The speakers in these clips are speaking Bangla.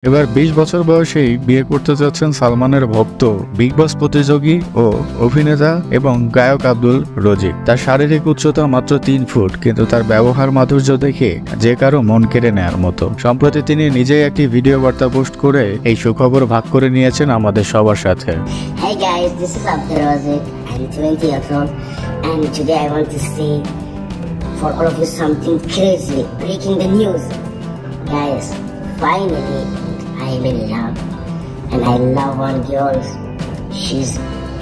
এবার ২০ বছর বয়সেই বিয়ে করতে যাচ্ছেন সালমানের ভক্ত বিগ বস প্রতিযোগী ও অভিনেতা এবং গায়ক আব্দুল রজিক। তার শারীরিক উচ্চতা মাত্র ৩ ফুট, কিন্তু তার ব্যবহার মাধুর্য দেখে যে কারো মন কেড়ে নেয়ার মতো। সম্প্রতি তিনি নিজেই একটি ভিডিও বার্তা পোস্ট করে এই সুখবর ভাগ করে নিয়েছেন আমাদের সবার সাথে। Hey guys, this is Abdul Razik. I'm 20 years old, and today I want to say for all of you something crazy, breaking the news. Guys, finally I'm in love, and I love one girl. She's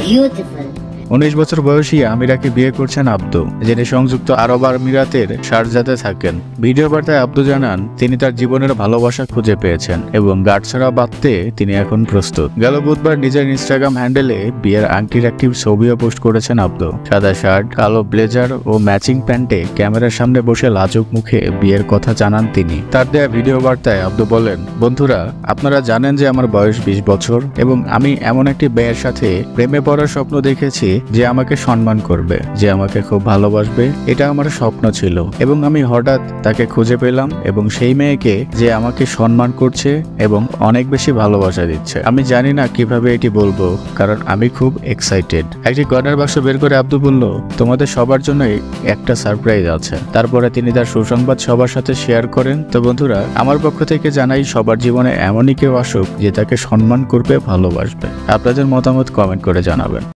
beautiful. ১৯ বছর বয়সী আমিরাকে বিয়ে করছেন আব্দু, যিনি সংযুক্ত আরব আমিরাতের শারজাতে থাকেন। ভিডিও বার্তায় আব্দু জানান তিনি তার জীবনের ভালোবাসা খুঁজে পেয়েছেন এবং গাঁটছড়া বাঁধতে তিনি এখন প্রস্তুত। গেল বুধবার নিজের ইনস্টাগ্রাম হ্যান্ডেলে বিয়ের আংটির একটি ছবিও পোস্ট করেছেন আব্দু। সাদা শার্ট, কালো ব্লেজার ও ম্যাচিং প্যান্টে ক্যামেরার সামনে বসে লাজুক মুখে বিয়ের কথা জানান তিনি। তার দেয়া ভিডিও বার্তায় আব্দু বলেন, বন্ধুরা, আপনারা জানেন যে আমার বয়স ২০ বছর এবং আমি এমন একটি মেয়ের সাথে প্রেমে পড়ার স্বপ্ন দেখেছি যে আমাকে সম্মান করবে, যে আমাকে খুব ভালোবাসবে। এটা আমার স্বপ্ন ছিল এবং আমি হঠাৎ তাকে খুঁজে পেলাম এবং সেই মেয়েকে যে আমাকে সম্মান করছে এবং অনেক বেশি ভালোবাসা দিচ্ছে। আমি জানি না কিভাবে এটি বলবো, কারণ আমি খুব এক্সাইটেড। একটি গয়নার বাক্স বের করে আব্দু বলল, তোমাদের সবার জন্য একটা সারপ্রাইজ আছে। তারপরে তিনি তার সুসংবাদ সবার সাথে শেয়ার করেন। তো বন্ধুরা, আমার পক্ষ থেকে জানাই সবার জীবনে এমনই কেউ আসুক যে তাকে সম্মান করবে, ভালোবাসবে। আপনাদের মতামত কমেন্ট করে জানাবেন।